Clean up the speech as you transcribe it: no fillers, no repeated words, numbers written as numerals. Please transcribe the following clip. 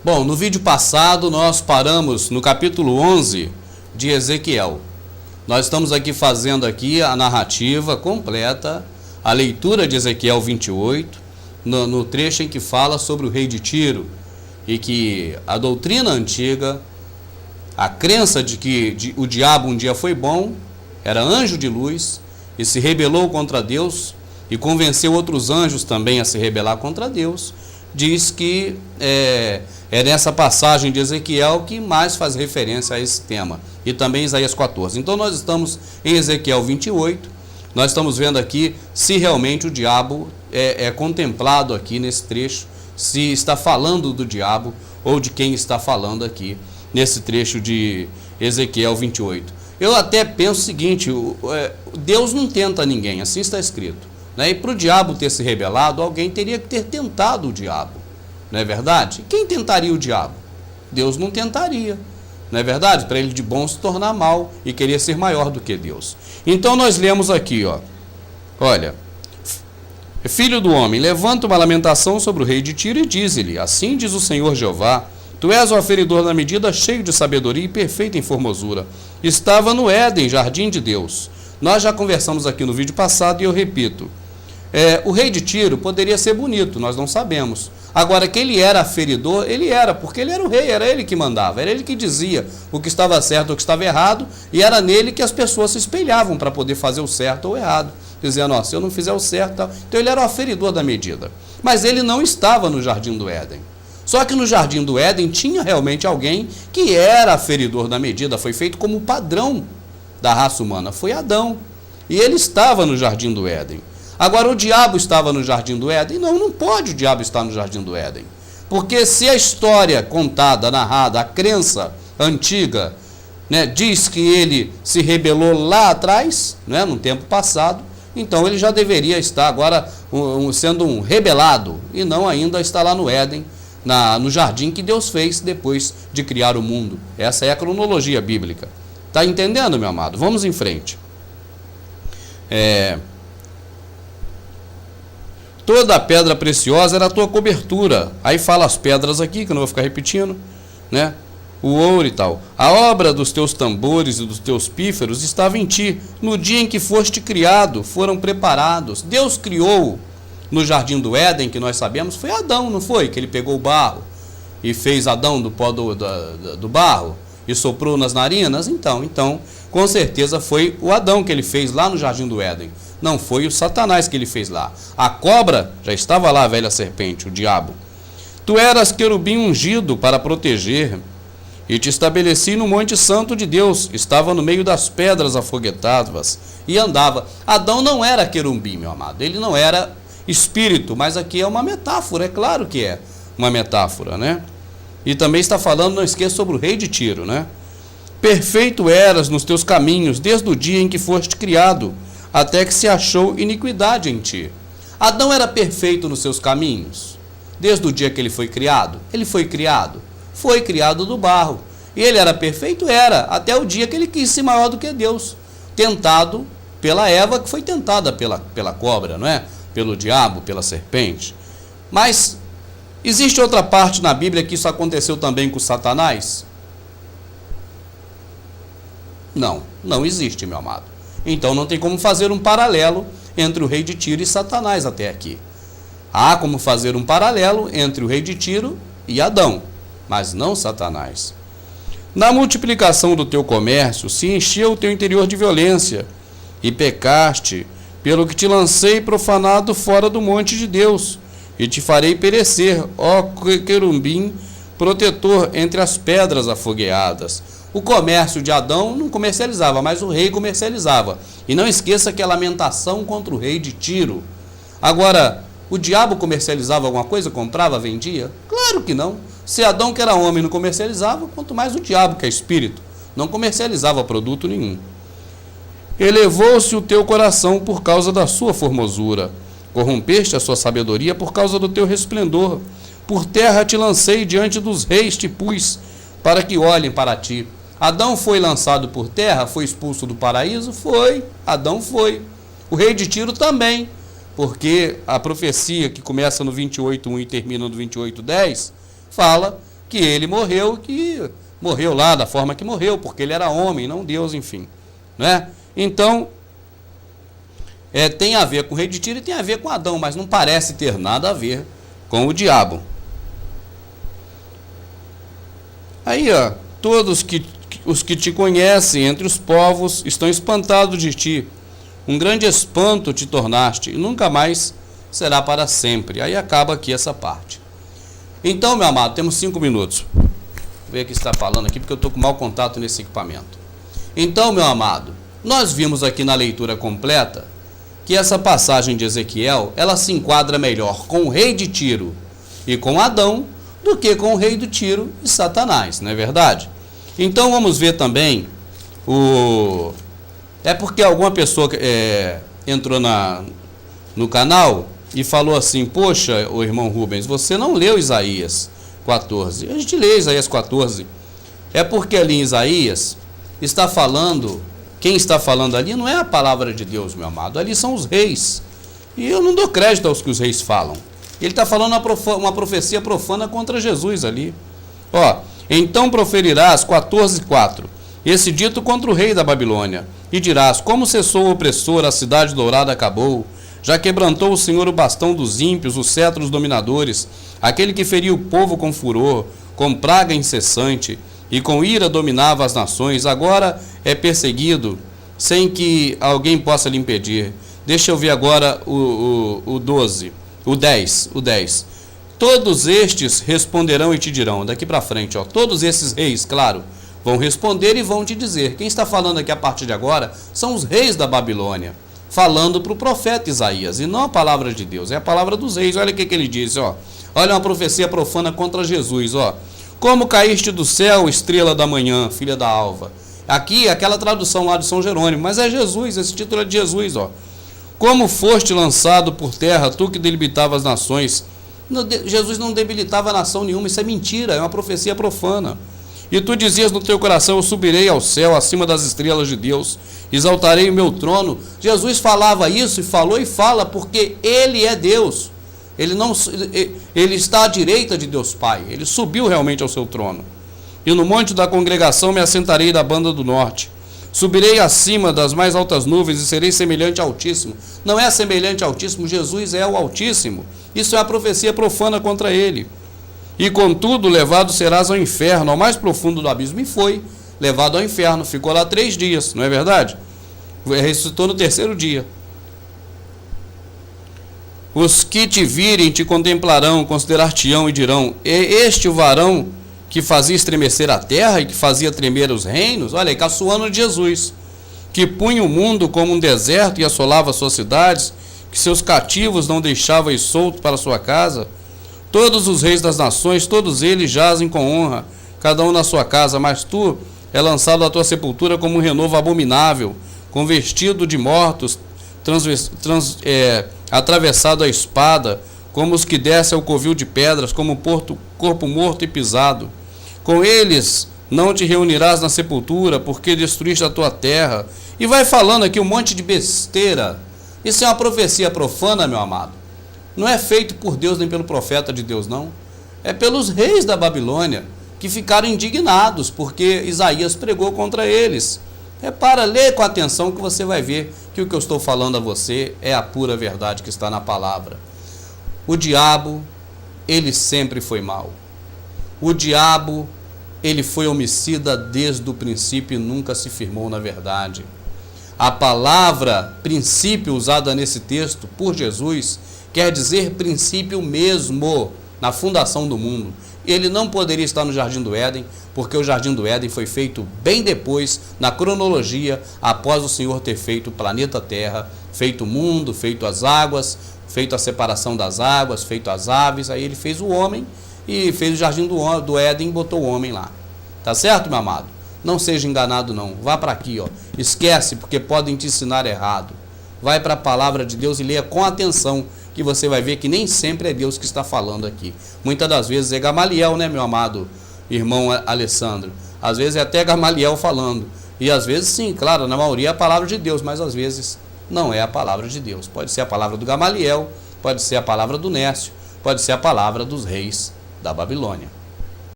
Bom, no vídeo passado nós paramos no capítulo 11 de Ezequiel. Nós estamos aqui fazendo aqui a narrativa completa, a leitura de Ezequiel 28, no trecho em que fala sobre o rei de Tiro e que a doutrina antiga, a crença de que o diabo um dia foi bom, era anjo de luz e se rebelou contra Deus e convenceu outros anjos também a se rebelar contra Deus, diz que é nessa passagem de Ezequiel que mais faz referência a esse tema, e também Isaías 14. Então nós estamos em Ezequiel 28, nós estamos vendo aqui se realmente o diabo é contemplado aqui nesse trecho, se está falando do diabo ou de quem está falando aqui nesse trecho de Ezequiel 28. Eu até penso o seguinte, Deus não tenta ninguém, assim está escrito, né? E para o diabo ter se rebelado, alguém teria que ter tentado o diabo. Não é verdade? Quem tentaria o diabo? Deus não tentaria. Não é verdade? Para ele de bom se tornar mal e querer ser maior do que Deus. Então nós lemos aqui, olha, filho do homem, levanta uma lamentação sobre o rei de Tiro e diz-lhe, assim diz o Senhor Jeová, tu és o aferidor da medida, cheio de sabedoria e perfeito em formosura. Estava no Éden, jardim de Deus. Nós já conversamos aqui no vídeo passado e eu repito, o rei de Tiro poderia ser bonito, nós não sabemos. Agora, que ele era aferidor, ele era, porque ele era o rei, era ele que mandava, era ele que dizia o que estava certo ou o que estava errado, e era nele que as pessoas se espelhavam para poder fazer o certo ou o errado. Dizendo, se eu não fizer o certo, então ele era o aferidor da medida. Mas ele não estava no jardim do Éden. Só que no jardim do Éden tinha realmente alguém que era aferidor da medida, foi feito como padrão da raça humana, foi Adão. E ele estava no jardim do Éden. Agora, o diabo estava no jardim do Éden? Não pode o diabo estar no jardim do Éden. Porque se a história contada, narrada, a crença antiga, diz que ele se rebelou lá atrás, no tempo passado, então ele já deveria estar agora sendo um rebelado, e não ainda está lá no Éden, no jardim que Deus fez depois de criar o mundo. Essa é a cronologia bíblica. Está entendendo, meu amado? Vamos em frente. Toda a pedra preciosa era a tua cobertura. Aí fala as pedras aqui, que eu não vou ficar repetindo, o ouro e tal. A obra dos teus tambores e dos teus píferos estava em ti. No dia em que foste criado, foram preparados. Deus criou no jardim do Éden, que nós sabemos, foi Adão, não foi? Que ele pegou o barro e fez Adão do pó do barro e soprou nas narinas. Então, com certeza foi o Adão que ele fez lá no jardim do Éden. Não foi o Satanás que ele fez lá. A cobra já estava lá, a velha serpente, o diabo. Tu eras querubim ungido para proteger, e te estabeleci no monte santo de Deus. Estava no meio das pedras afoguetadas e andava. Adão não era querubim, meu amado. Ele não era espírito, mas aqui é uma metáfora, é claro que é uma metáfora, E também está falando, não esqueça, sobre o rei de Tiro, Perfeito eras nos teus caminhos, desde o dia em que foste criado, até que se achou iniquidade em ti. Adão era perfeito nos seus caminhos, desde o dia que ele foi criado. Ele foi criado do barro. E ele era perfeito? Era, até o dia que ele quis ser maior do que Deus. Tentado pela Eva, que foi tentada pela cobra, Pelo diabo, pela serpente. Mas existe outra parte na Bíblia que isso aconteceu também com Satanás? Não existe, meu amado. Então não tem como fazer um paralelo entre o rei de Tiro e Satanás até aqui. Há como fazer um paralelo entre o rei de Tiro e Adão, mas não Satanás. Na multiplicação do teu comércio se encheu o teu interior de violência, e pecaste, pelo que te lancei profanado fora do monte de Deus, e te farei perecer, ó querubim protetor entre as pedras afogueadas. O comércio de Adão não comercializava, mas o rei comercializava. E não esqueça que é lamentação contra o rei de Tiro. Agora, o diabo comercializava alguma coisa? Comprava, vendia? Claro que não. Se Adão, que era homem, não comercializava, quanto mais o diabo, que é espírito, não comercializava produto nenhum. Elevou-se o teu coração por causa da sua formosura. Corrompeste a sua sabedoria por causa do teu resplendor. Por terra te lancei, diante dos reis te pus, para que olhem para ti. Adão foi lançado por terra, foi expulso do paraíso? Foi, Adão foi. O rei de Tiro também, porque a profecia que começa no 28:1 e termina no 28:10, fala que ele morreu, que morreu lá da forma que morreu, porque ele era homem, não Deus, enfim. Né? Então, tem a ver com o rei de Tiro e tem a ver com Adão, mas não parece ter nada a ver com o diabo. Aí, ó, todos os que te conhecem entre os povos estão espantados de ti. Um grande espanto te tornaste e nunca mais será para sempre. Aí acaba aqui essa parte. Então, meu amado, temos 5 minutos. Vou ver o que está falando aqui, porque eu estou com mau contato nesse equipamento. Então, meu amado, nós vimos aqui na leitura completa que essa passagem de Ezequiel, ela se enquadra melhor com o rei de Tiro e com Adão do que com o rei do Tiro e Satanás, não é verdade? Então vamos ver também É porque alguma pessoa entrou no canal e falou assim: poxa, o irmão Rubens, você não leu Isaías 14. A gente lê Isaías 14. É porque ali em Isaías está falando, quem está falando ali não é a palavra de Deus, meu amado, ali são os reis. E eu não dou crédito aos que os reis falam. Ele está falando uma profecia profana contra Jesus ali. Ó, então proferirás 14:4, esse dito contra o rei da Babilônia, e dirás: como cessou o opressor, a cidade dourada acabou, já quebrantou o Senhor o bastão dos ímpios, o cetro dos dominadores, aquele que feria o povo com furor, com praga incessante, e com ira dominava as nações, agora é perseguido, sem que alguém possa lhe impedir. Deixa eu ver agora o 10. Todos estes responderão e te dirão, daqui para frente, ó, todos esses reis, claro, vão responder e vão te dizer. Quem está falando aqui a partir de agora são os reis da Babilônia, falando para o profeta Isaías, e não a palavra de Deus, é a palavra dos reis. Olha o que ele diz, ó. Olha uma profecia profana contra Jesus, ó. Como caíste do céu, estrela da manhã, filha da alva. Aqui, aquela tradução lá de São Jerônimo, mas é Jesus, esse título é de Jesus, ó. Como foste lançado por terra, tu que debilitava as nações. Jesus não debilitava nação nenhuma, isso é mentira, é uma profecia profana. E tu dizias no teu coração: eu subirei ao céu, acima das estrelas de Deus, exaltarei o meu trono. Jesus falava isso e falou e fala porque ele é Deus. Ele está à direita de Deus Pai, ele subiu realmente ao seu trono. E no monte da congregação me assentarei da banda do norte. Subirei acima das mais altas nuvens e serei semelhante ao Altíssimo. Não é semelhante ao Altíssimo, Jesus é o Altíssimo. Isso é a profecia profana contra ele. E contudo, levado serás ao inferno, ao mais profundo do abismo. E foi levado ao inferno, ficou lá 3 dias, não é verdade? Ressuscitou no 3º dia. Os que te virem te contemplarão, considerar-te-ão e dirão: este o varão que fazia estremecer a terra e que fazia tremer os reinos? Olha aí, caçoando de Jesus, que punha o mundo como um deserto e assolava suas cidades, que seus cativos não deixava ir solto para sua casa. Todos os reis das nações, todos eles jazem com honra, cada um na sua casa, mas tu é lançado à tua sepultura como um renovo abominável, com vestido de mortos, atravessado a espada, como os que descem ao covil de pedras, como corpo morto e pisado. Com eles não te reunirás na sepultura, porque destruíste a tua terra. E vai falando aqui um monte de besteira. Isso é uma profecia profana, meu amado. Não é feito por Deus nem pelo profeta de Deus, não. É pelos reis da Babilônia, que ficaram indignados, porque Isaías pregou contra eles. Repara, lê com atenção que você vai ver que o que eu estou falando a você é a pura verdade que está na palavra. O diabo, ele sempre foi mau. O diabo, ele foi homicida desde o princípio e nunca se firmou na verdade. A palavra princípio usada nesse texto por Jesus quer dizer princípio mesmo, na fundação do mundo. Ele não poderia estar no Jardim do Éden, porque o Jardim do Éden foi feito bem depois, na cronologia, após o Senhor ter feito o planeta Terra, feito o mundo, feito as águas, feito a separação das águas, feito as aves. Aí ele fez o homem e fez o Jardim do Éden e botou o homem lá. Tá certo, meu amado? Não seja enganado não. Vá para aqui, ó. Esquece, porque podem te ensinar errado. Vai para a palavra de Deus e leia com atenção, que você vai ver que nem sempre é Deus que está falando aqui. Muitas das vezes é Gamaliel, né, meu amado irmão Alessandro? Às vezes é até Gamaliel falando. E às vezes sim, claro, na maioria é a palavra de Deus, mas às vezes não é a palavra de Deus. Pode ser a palavra do Gamaliel, pode ser a palavra do Nécio, pode ser a palavra dos reis da Babilônia.